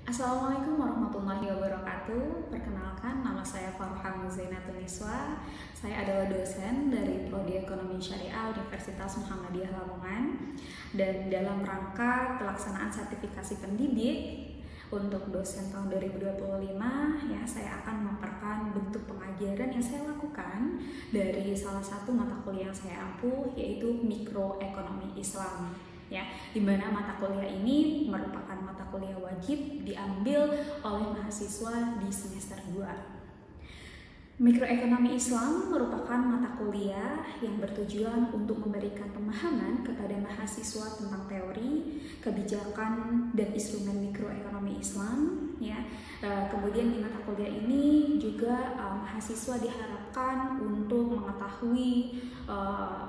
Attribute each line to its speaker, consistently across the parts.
Speaker 1: Assalamualaikum warahmatullahi wabarakatuh. Perkenalkan, nama saya Farha Muzainatun Niswa. Saya adalah dosen dari Prodi Ekonomi Syariah Universitas Muhammadiyah Lamongan. Dan dalam rangka pelaksanaan sertifikasi pendidik untuk dosen tahun 2025, ya saya akan memaparkan bentuk pengajaran yang saya lakukan dari salah satu mata kuliah yang saya ampuh, yaitu Mikroekonomi Islam. Ya, di mana mata kuliah ini merupakan mata kuliah wajib diambil oleh mahasiswa di semester 2. Mikroekonomi Islam merupakan mata kuliah yang bertujuan untuk memberikan pemahaman kepada mahasiswa tentang teori, kebijakan, dan instrumen mikroekonomi Islam. Ya, kemudian di mata kuliah ini juga mahasiswa diharapkan untuk mengetahui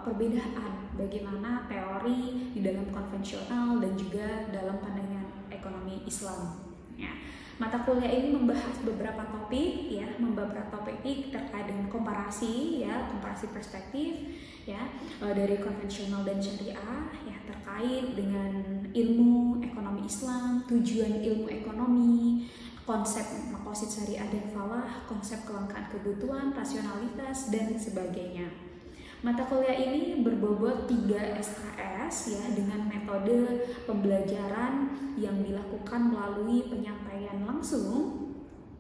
Speaker 1: perbedaan bagaimana teori di dalam konvensional dan juga dalam pandangan ekonomi Islam. Ya. Mata kuliah ini membahas beberapa topik, ya, terkait dengan komparasi, ya, komparasi perspektif, ya, dari konvensional dan syariah, ya, terkait dengan ilmu ekonomi Islam, tujuan ilmu ekonomi, konsep maqasid syariah dan falah, konsep kelangkaan kebutuhan, rasionalitas, dan sebagainya. Mata kuliah ini berbobot 3 SKS, ya, dengan metode pembelajaran yang dilakukan melalui penyampaian langsung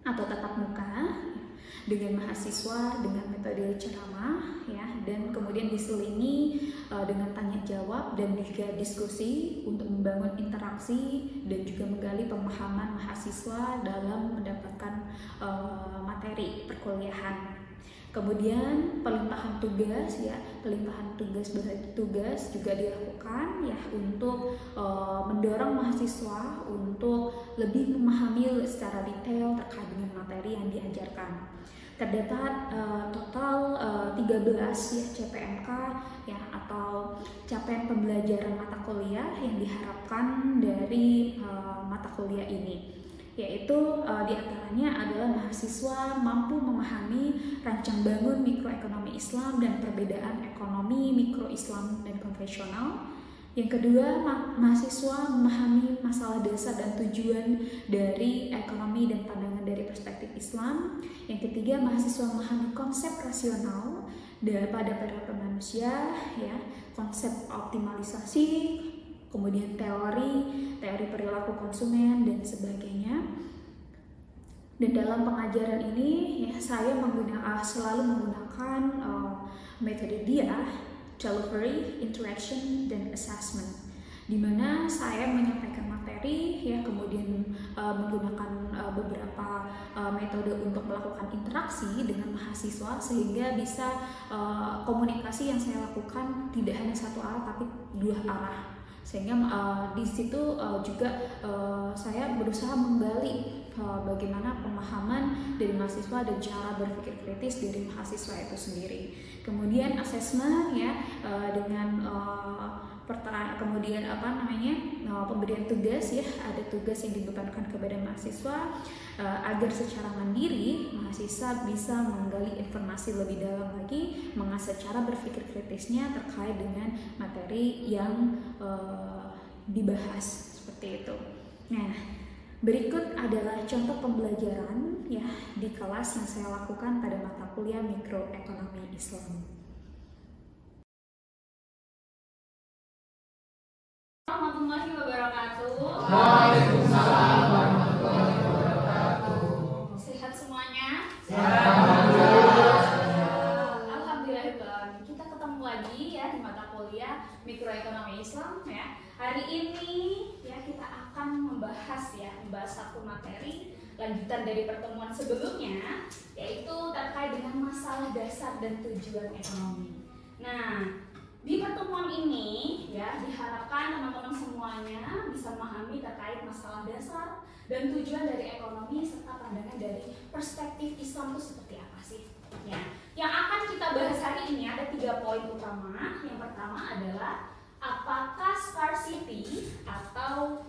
Speaker 1: atau tatap muka dengan mahasiswa dengan metode ceramah, ya, dan kemudian diselingi dengan tanya jawab dan juga diskusi untuk membangun interaksi dan juga menggali pemahaman mahasiswa dalam mendapatkan materi perkuliahan. Kemudian pelimpahan tugas juga dilakukan, ya, untuk mendorong mahasiswa untuk lebih memahami secara detail terkait dengan materi yang diajarkan. Terdapat total 13, ya, CPMK, ya, atau capaian pembelajaran mata kuliah yang diharapkan dari mata kuliah ini, yaitu diantaranya adalah mahasiswa mampu memahami rancang bangun mikroekonomi Islam dan perbedaan ekonomi mikro Islam dan konvensional. Yang kedua, mahasiswa memahami masalah dasar dan tujuan dari ekonomi dan pandangan dari perspektif Islam. Yang ketiga, mahasiswa memahami konsep rasional pada perilaku manusia, ya, konsep optimalisasi, kemudian teori perilaku konsumen dan sebagainya. Dan dalam pengajaran ini, ya, saya selalu menggunakan metode DIA, delivery, interaction, dan assessment, di mana saya menyampaikan materi, ya, kemudian menggunakan beberapa metode untuk melakukan interaksi dengan mahasiswa sehingga bisa komunikasi yang saya lakukan tidak hanya satu arah tapi 2 arah. Sehingga di situ juga saya berusaha menggali bagaimana pemahaman dari mahasiswa dan cara berpikir kritis dari mahasiswa itu sendiri. Kemudian asesmen, ya, dengan kemudian pemberian tugas, ya, ada tugas yang dibebankan kepada mahasiswa agar secara mandiri mahasiswa bisa menggali informasi lebih dalam lagi, mengasah cara berpikir kritisnya terkait dengan materi yang dibahas seperti itu. Nah, berikut adalah contoh pembelajaran, ya, di kelas yang saya lakukan pada mata kuliah Mikroekonomi Islam.
Speaker 2: Warahmatullahi wabarakatuh.
Speaker 3: Waalaikumsalam warahmatullahi wabarakatuh.
Speaker 2: Sehat semuanya?
Speaker 3: Sehat.
Speaker 2: Alhamdulillah. Kita ketemu lagi, ya, di mata kuliah Mikroekonomi Islam, ya. Hari ini, ya, kita akan membahas satu materi lanjutan dari pertemuan sebelumnya, yaitu terkait dengan masalah dasar dan tujuan ekonomi. Nah, di pertemuan ini, ya, diharapkan teman-teman semuanya bisa memahami terkait masalah dasar dan tujuan dari ekonomi serta pandangan dari perspektif Islam itu seperti apa sih, ya. Yang akan kita bahas hari ini ada 3 poin utama. Yang pertama adalah apakah scarcity atau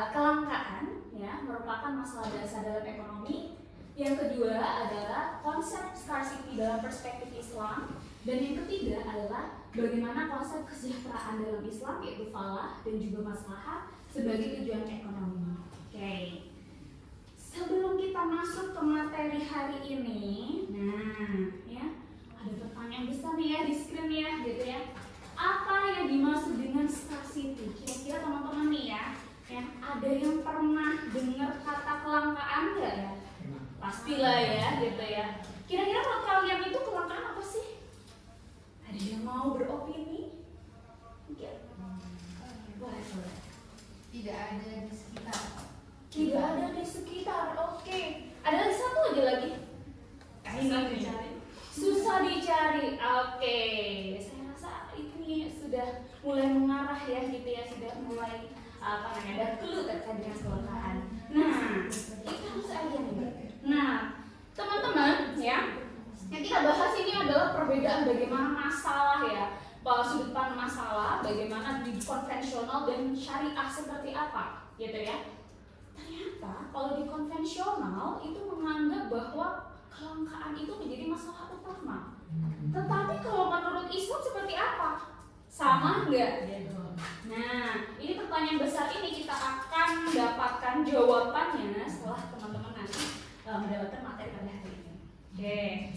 Speaker 2: kelangkaan, ya, merupakan masalah dasar dalam ekonomi. Yang kedua adalah konsep scarcity dalam perspektif Islam. Dan yang ketiga adalah bagaimana konsep kesejahteraan dalam Islam, yaitu falah dan juga maslahat sebagai tujuan ekonomi. Oke. sebelum kita masuk ke materi hari ini, nah ya ada pertanyaan besar nih ya di screen ya, gitu ya. Apa yang dimaksud dengan scarcity? Kira-kira teman-teman nih ya, ada yang pernah dengar kata kelangkaan nggak ya? Pastilah ya, gitu ya. Kira-kira menurut kalian itu kelangkaan apa sih? Ada yang mau beropini? Boleh.
Speaker 3: Tidak ada di sekitar.
Speaker 2: Tidak ada di sekitar. Oke. Ada lagi satu aja lagi.
Speaker 3: Susah dicari.
Speaker 2: Susah dicari. Oke. Saya rasa ini sudah mulai mengarah ya, gitu ya, sudah mulai ada clue terkait dengan kelangkaan. Nah, itu harus aja nih. Nah, teman-teman ya, yang kita bahas ini adalah perbedaan bagaimana masalah ya, sudut pandang masalah, bagaimana di konvensional dan syariah seperti apa, gitu ya. Ternyata kalau di konvensional itu menganggap bahwa kelangkaan itu menjadi masalah utama. Tetapi kalau menurut Islam seperti apa? Sama enggak? Nah, ini pertanyaan besar ini kita akan mendapatkan jawabannya setelah teman-teman nanti mendapatkan materi pada hari ini. Oke.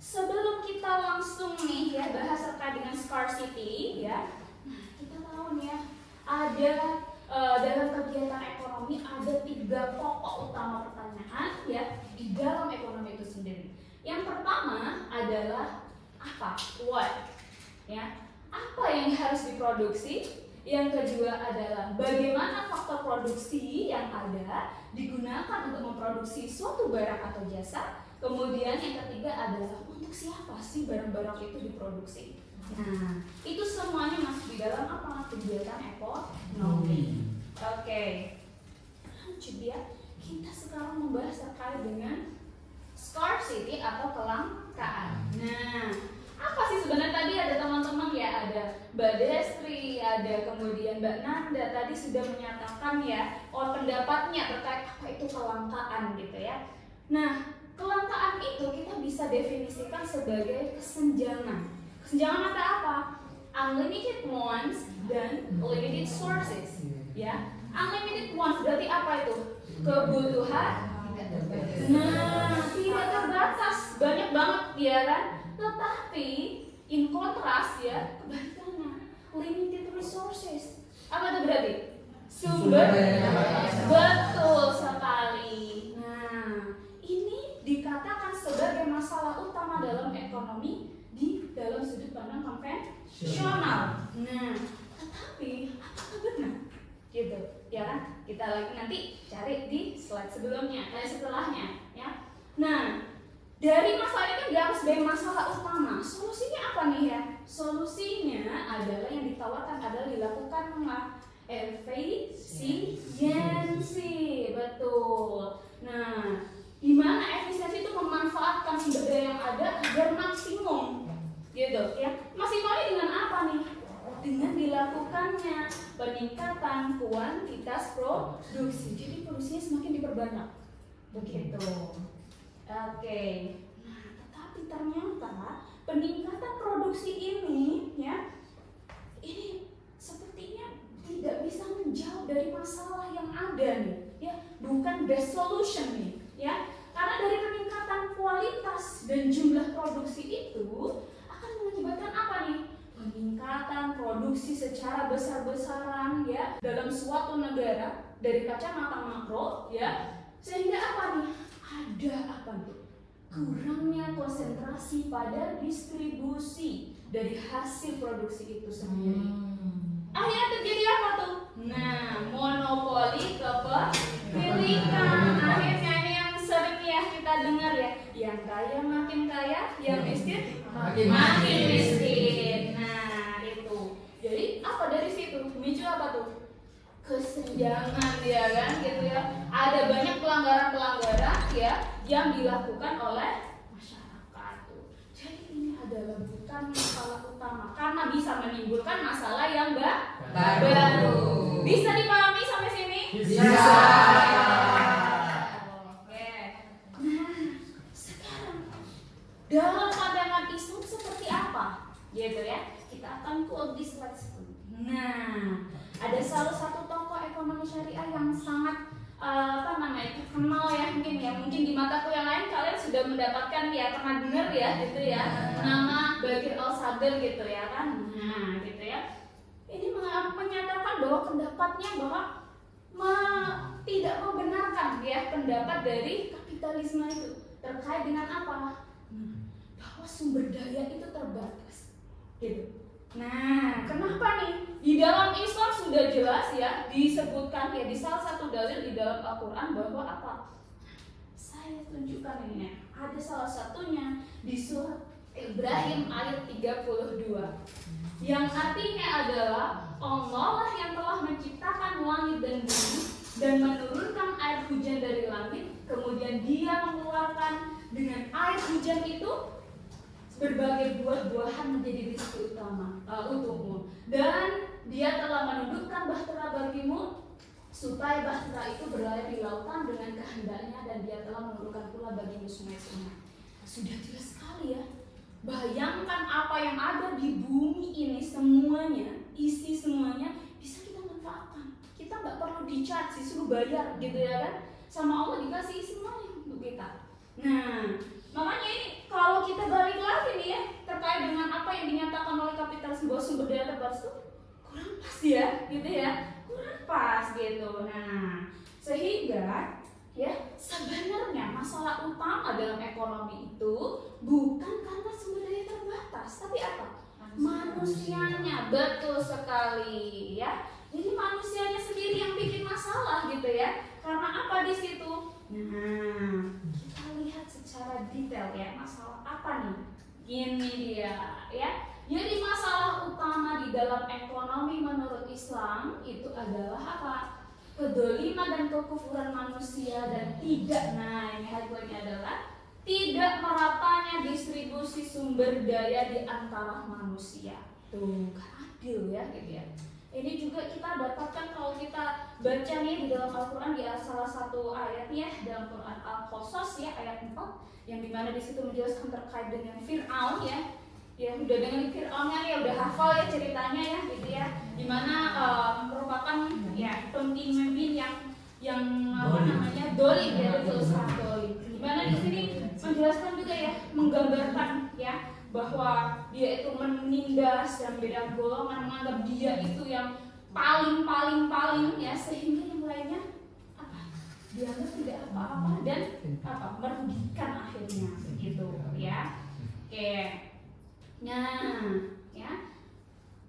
Speaker 2: Sebelum kita langsung nih ya bahas terkait dengan scarcity ya. Nah, kita tahu nih ya, ada dalam kegiatan ekonomi ada 3 pokok utama pertanyaan ya di dalam ekonomi itu sendiri. Yang pertama adalah apa? What? Ya. Apa yang harus diproduksi? Yang kedua adalah bagaimana faktor produksi yang ada digunakan untuk memproduksi suatu barang atau jasa. Kemudian yang ketiga adalah untuk siapa sih barang-barang itu diproduksi. Nah, itu semuanya masuk di dalam apa? Kegiatan ekonomi. Oke. Lanjut ya. Kita sekarang membahas terkait dengan scarcity atau kelangkaan. Nah, apa sih sebenarnya tadi ada teman-teman ya, ada Mbak Destri, ada kemudian Mbak Nanda tadi sudah menyatakan ya pendapatnya terkait apa itu kelangkaan gitu ya. Nah, kelangkaan itu kita bisa definisikan sebagai kesenjangan. Kesenjangan antara apa? Unlimited wants dan limited sources. Ya, unlimited wants berarti apa itu? Kebutuhan. Nah, tidak terbatas, banyak banget ya kan? Tetapi in kontras ya kebalikannya, limited resources. Apa itu berarti? Sumber daya. Betul sekali. Nah, ini dikatakan sebagai masalah utama dalam ekonomi di dalam sudut pandang konvensional. Nah, tetapi apakah benar? Gitu, ya kan? Kita lagi nanti cari di slide sebelumnya, setelahnya, ya. Nah, dari masalah ini kan dianggap sebagai masalah utama. Solusinya apa nih ya? Solusinya adalah yang ditawarkan adalah dilakukanlah efisiensi, betul. Nah, di mana efisiensi itu memanfaatkan sumber daya yang ada agar maksimum, gitu ya. Maksimalnya dengan apa nih? Dengan dilakukannya peningkatan kuantitas produksi. Jadi produksinya semakin diperbanyak, begitu. Oke. Nah, tetapi ternyata peningkatan produksi ini ya, ini sepertinya tidak bisa menjawab dari masalah yang ada nih, ya, bukan best solution nih, ya. Karena dari peningkatan kualitas dan jumlah produksi itu akan mengakibatkan apa nih? Peningkatan produksi secara besar-besaran ya dalam suatu negara dari kacamata makro ya, sehingga apa nih? Ada apa nih? Kurangnya konsentrasi pada distribusi dari hasil produksi itu sendiri. Akhirnya terjadi apa tuh? Nah, monopoli kepemilikan. Akhirnya ini yang sering ya kita dengar ya, yang kaya makin kaya, yang miskin makin miskin. Nah, itu. Jadi apa dari situ? Muncul apa tuh? Kesenjangan ya kan, gitu ya. Ada banyak pelanggaran-pelanggaran ya yang dilakukan oleh masyarakat tuh. Jadi ini adalah bukan masalah utama karena bisa menimbulkan masalah yang baru. Bisa dipahami sampai sini?
Speaker 3: Bisa.
Speaker 2: Oke. Nah, sekarang dalam pandangan Islam seperti apa? Gitu ya. Kita akan quote di slide sebelumnya. Nah, ada salah satu tokoh ekonomi syariah yang sangat terkenal ya, mungkin di mata kuliah lain kalian sudah mendapatkan ya, pernah dengar ya gitu ya, nama Bagir Al-Sadr gitu ya kan. Nah gitu ya, ini menyatakan bahwa pendapatnya bahwa tidak membenarkan ya pendapat dari kapitalisme itu terkait dengan apa? Bahwa sumber daya itu terbatas gitu. Nah, kenapa nih? Di dalam Islam sudah jelas ya disebutkan ya di salah satu dalil di dalam Al-Quran bahwa apa? Saya tunjukkan ini ya. Ada salah satunya di surat Ibrahim ayat 32 yang artinya adalah Allah lah yang telah menciptakan langit dan bumi dan menurunkan air hujan dari langit, kemudian Dia mengeluarkan dengan air hujan itu berbagai buah-buahan menjadi rezeki utama untukmu, dan Dia telah menundukkan bahtera bagimu supaya bahtera itu berlayar di lautan dengan kehendaknya, dan Dia telah menundukkan pula bagimu sungai-sungai. Sudah jelas sekali ya. Bayangkan apa yang ada di bumi ini semuanya, isi semuanya bisa kita manfaatkan. Kita nggak perlu di-charge, disuruh bayar gitu ya kan? Sama Allah dikasih semuanya untuk kita. Nah, makanya ini kalau kita balik lagi nih ya terkait dengan apa yang dinyatakan oleh kapitalisme bahwa sumber daya terbatas itu kurang pas ya, gitu ya, kurang pas gitu. Nah, sehingga ya sebenarnya masalah utama dalam ekonomi itu bukan karena sumber daya terbatas, tapi apa? Manusianya. Betul sekali ya. Jadi manusianya sendiri yang bikin masalah gitu ya. Karena apa di situ? Nah, kita lihat secara detail ya masalah apa nih? Ini dia ya. Jadi masalah utama di dalam ekonomi menurut Islam itu adalah apa? Kedoliman dan kekufuran manusia, dan tidak, nah ini headline-nya adalah tidak meratanya distribusi sumber daya di antara manusia. Tuh, kan adil ya gitu ya. Ini juga kita dapatkan kalau kita baca nih di dalam Al-Quran di salah satu ayatnya dalam Quran Al-Qasas ya ayat 4, yang dimana di situ menjelaskan terkait dengan Fir'aun ya. Ya udah dengan Fir'aunnya ya udah hafal ya ceritanya ya gitu ya, dimana merupakan ya pemimpin yang apa namanya dolim ya, betul sangat dolim. Dimana di sini menjelaskan juga ya, menggambarkan ya bahwa dia itu menindas dan beda golongan, menganggap dia itu yang paling ya, sehingga yang lainnya apa dianggap tidak apa-apa dan apa merugikan akhirnya gitu ya. Oke. Nah, ya.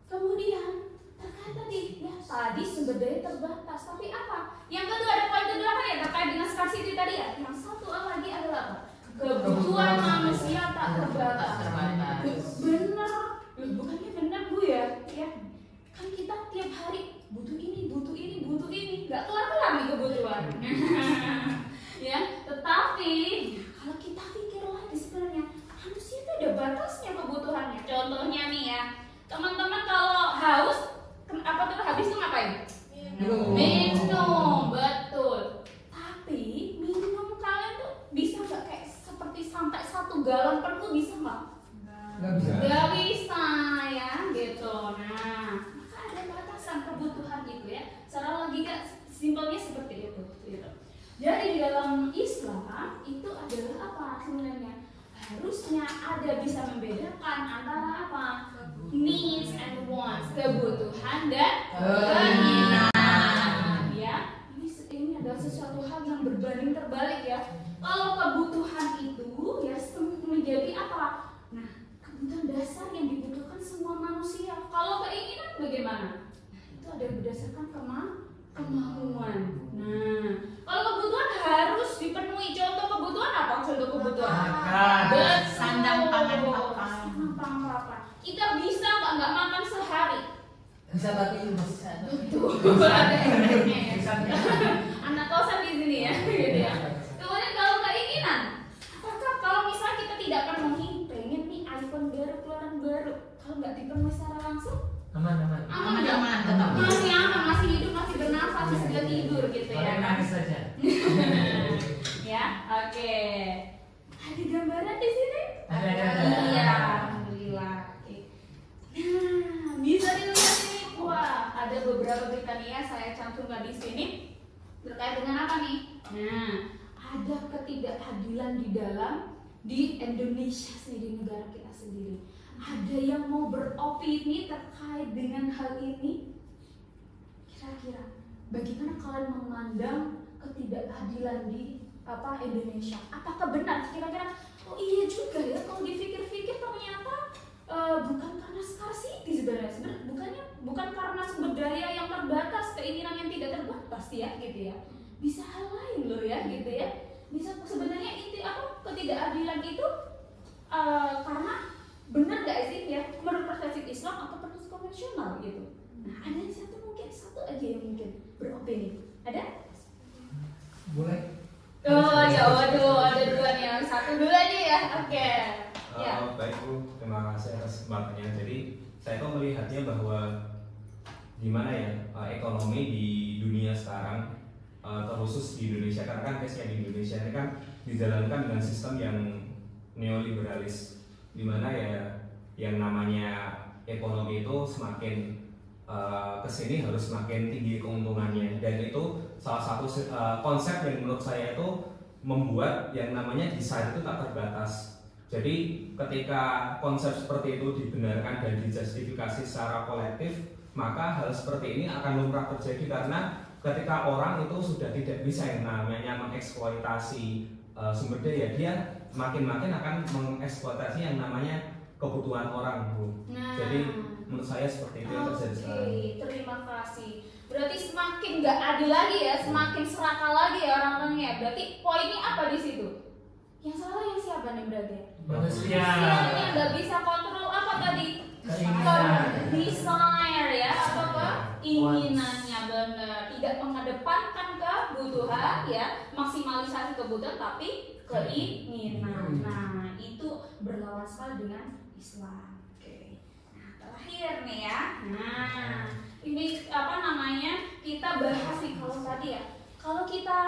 Speaker 2: Kemudian terkait tadi, ya tadi sumber daya terbatas, tapi apa? Yang kedua ada poin kedua apa ya terkait dengan scarcity tadi ya? Yang satu lagi adalah apa? Kebutuhan manusia tak terbatas. Benar, bukannya benar Bu ya? Ya, kan kita tiap hari butuh ini, nggak kelar-kelar nih kebutuhan. Ya, tetapi kalau kita pikir lagi sebenarnya manusia itu ada batasnya kebutuhannya. Contohnya nih ya, teman-teman kalau haus, apa tuh habis itu ngapain? Minum, betul. Tapi minum kalian tuh bisa nggak kayak seperti sampai 1 galon penuh bisa nggak? Nggak bisa ya, gitu. Nah, maka ada batasan kebutuhan itu ya. Secara logika simpelnya seperti itu. Gitu. Jadi di dalam Islam itu adalah apa sebenarnya? Harusnya ada bisa membedakan antara apa? Needs and wants, kebutuhan dan keinginan. Ya, ini adalah sesuatu hal yang berbanding terbalik ya. Kalau kebutuhan itu ya menjadi apa? Nah, kebutuhan dasar yang dibutuhkan semua manusia. Kalau keinginan bagaimana? Nah, itu ada berdasarkan kemauan. Nah, kalau kebutuhan harus dipenuhi. Contoh kebutuhan apa? Contoh kebutuhan
Speaker 3: Sandang pangan
Speaker 2: papan. Kita bisa nggak makan sehari?
Speaker 4: Bisa tapi bisa.
Speaker 2: Betul. Anak kosan di sini ya, gitu ya. Kemudian kalau keinginan, apakah kalau misalnya kita tidak penuhi, pengen nih iPhone baru keluaran baru, kalau nggak dipenuhi secara langsung,
Speaker 4: Aman.
Speaker 2: tetap masih aman, masih hidup, masih bernafas, masih bisa tidur gitu ya.
Speaker 4: Nangis saja.
Speaker 2: Ya, oke. Ada gambaran di sini?
Speaker 4: Ada.
Speaker 2: Iya, alhamdulillah. Oke. Nah, bisa dilihat nih, wah ada beberapa berita nih ya saya cantumkan di sini. Terkait dengan apa nih? Nah, ada ketidakadilan di Indonesia sendiri, di negara kita sendiri. Ada yang mau beropini terkait dengan hal ini? Kira-kira bagaimana kalian memandang ketidakadilan di Indonesia? Apakah benar kira-kira? Oh iya juga ya, kalau dipikir-pikir ternyata bukan karena scarcity sebenarnya, bukan karena sumber daya yang terbatas, keinginan yang tidak terbatas ya, gitu ya. Bisa hal lain loh ya, gitu ya. Bisa sebenarnya ketidakadilan itu karena benar nggak sih ya, menurut perspektif Islam atau perspektif konvensional gitu. Nah, ada satu aja yang mungkin beropini. Ada?
Speaker 4: Boleh?
Speaker 2: Oh ya, waduh, ada dua nih. Satu dulu aja ya. Oke. Ya.
Speaker 5: Baik Bu, terima kasih atas kesempatannya. Jadi saya tuh melihatnya bahwa gimana ya, ekonomi di dunia sekarang, terkhusus di Indonesia, karena kan case-nya di Indonesia ini kan dijalankan dengan sistem yang neoliberalis, dimana ya yang namanya ekonomi itu semakin kesini harus semakin tinggi keuntungannya, dan itu salah satu konsep yang menurut saya itu membuat yang namanya desain itu tak terbatas. Jadi ketika konsep seperti itu dibenarkan dan dijustifikasi secara kolektif, maka hal seperti ini akan lumrah terjadi, karena ketika orang itu sudah tidak bisa yang namanya mengeksploitasi sumber daya, dia makin-makin akan mengeksploitasi yang namanya kebutuhan orang, Bu.
Speaker 2: Nah,
Speaker 5: jadi menurut saya seperti itu yang terjadi sekarang.
Speaker 2: Terima kasih. Berarti semakin nggak adil lagi ya, semakin serakah lagi ya orang-orangnya. Berarti poinnya apa di situ? Yang salah yang siapa nih berarti?
Speaker 4: Manusia.
Speaker 2: Yang nggak bisa kontrol apa tadi? Desire ya, keinginannya, benar. Tidak mengedepankan kebutuhan ya, maksimalisasi kebutuhan, tapi keinginan. Nah, itu berlawan sekali dengan Islam. Oke. Nah, terakhir nih ya. Nah, ini kita bahas nih kalau tadi ya. Kalau kita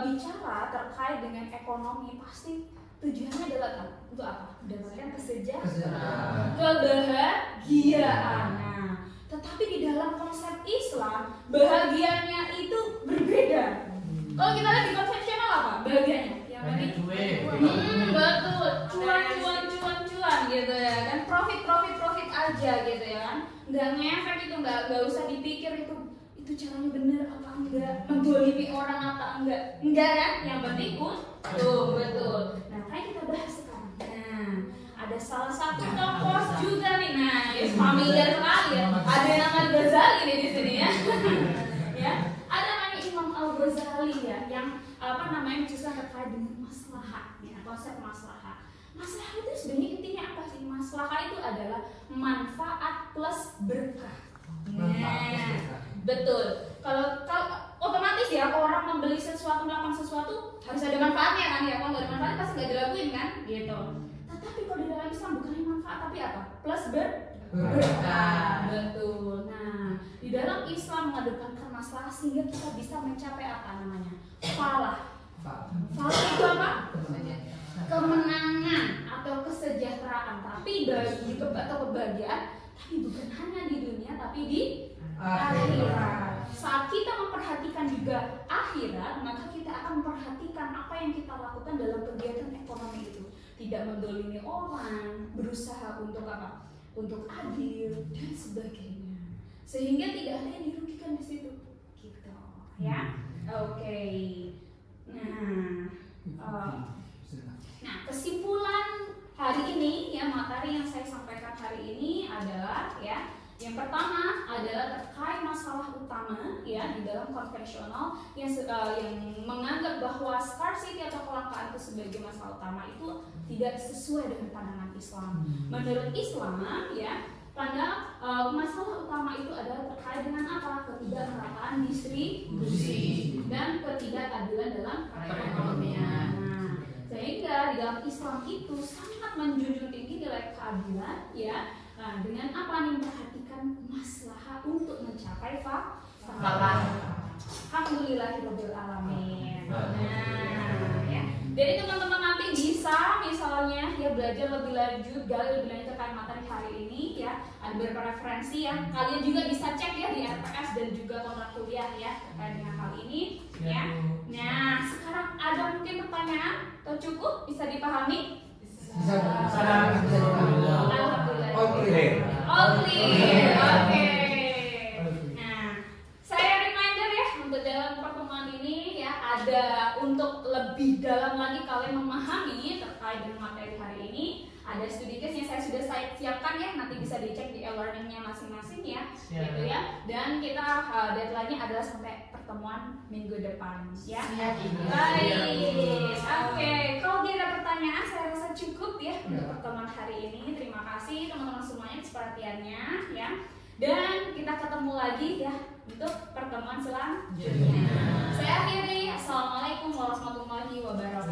Speaker 2: bicara terkait dengan ekonomi, pasti tujuannya adalah untuk apa? Mendapatkan kesejahteraan, kebahagiaan. Nah, tetapi di dalam konsep Islam, bahagianya itu berbeda. Kalau kita lihat di konvensional apa? Bahagianya? Yang tadi betul, cuan gitu ya kan, profit aja gitu ya kan, nggak ngefek itu, nggak usah dipikir itu caranya bener apa enggak, mendolimi orang apa enggak kan, yang penting betul. Nah, kayak kita bahas sekarang. Nah, ada salah satu tokoh juga nih, nah familiar sekali ya, ada nama Ghazali nih di sini ya. Ya, ada namanya Imam Al-Ghazali ya, yang menjelaskan terkait dengan maslahat ya, konsep maslahat. Maslahat itu sebenarnya intinya apa sih? Maslahat itu adalah manfaat plus berkah. Betul. Kalau otomatis ya, orang membeli sesuatu, melakukan sesuatu harus ada manfaatnya kan ya. Kalau nggak ada manfaatnya pasti nggak dilakuin kan, gitu. Tetapi kalau di dalam Islam bukan hanya manfaat tapi apa? Plus berkah. Betul. Nah, di dalam Islam mengedepankan masalah sehingga kita bisa mencapai apa namanya? Falah. Falah itu apa? Kemenangan atau kesejahteraan. Tapi atau kebahagiaan, tapi bukan hanya di dunia tapi di akhirat. Saat kita memperhatikan juga akhirat, maka kita akan memperhatikan apa yang kita lakukan dalam kegiatan ekonomi itu. Tidak mendolimi orang, berusaha untuk apa? Untuk adil dan sebagainya. Sehingga tidak ada yang dirugikan di situ. Gitu, ya. Oke. Nah, kesimpulan hari ini ya, materi yang saya sampaikan hari ini adalah ya, yang pertama adalah terkait masalah utama ya di dalam konvensional yang menganggap bahwa scarcity atau kelangkaan itu sebagai masalah utama itu tidak sesuai dengan pandangan Islam. Menurut Islam ya, masalah utama itu adalah terkait dengan apa? Ketidakmerataan distribusi dan ketidakadilan dalam perekonomian. Nah, sehingga di dalam Islam itu sangat menjunjung tinggi nilai keadilan ya. Nah, dengan apa nih, memperhatikan maslahah untuk mencapai falah. Alhamdulillahirabbil alamin. Nah, ya. Jadi teman-teman nanti bisa bisa misalnya ya belajar lebih lanjut, gali lebih lanjut terkait materi hari ini ya, ada beberapa referensi ya, kalian juga bisa cek ya di RPS dan juga kontrak kuliah ya terkait dengan hal ini ya. Nah sekarang ada mungkin pertanyaan atau cukup bisa dipahami?
Speaker 4: Bisa
Speaker 2: Alhamdulillah.
Speaker 4: All clear.
Speaker 2: All clear. Oke. Nah, saya reminder ya untuk dalam pertemuan ini ya ada untuk lebih dalam lagi kalian memahami terkait dengan materi hari ini. Ada studi case yang saya siapkan ya, nanti bisa dicek di e-learningnya masing-masing ya, gitu ya. Dan kita deadline-nya adalah sampai pertemuan minggu depan ya. Baik, oke. Kalau tidak ada pertanyaan, saya rasa cukup ya untuk pertemuan hari ini. Terima kasih teman-teman semuanya atas perhatiannya ya. Dan kita ketemu lagi ya untuk pertemuan selanjutnya. Saya akhiri. Assalamualaikum warahmatullahi wabarakatuh.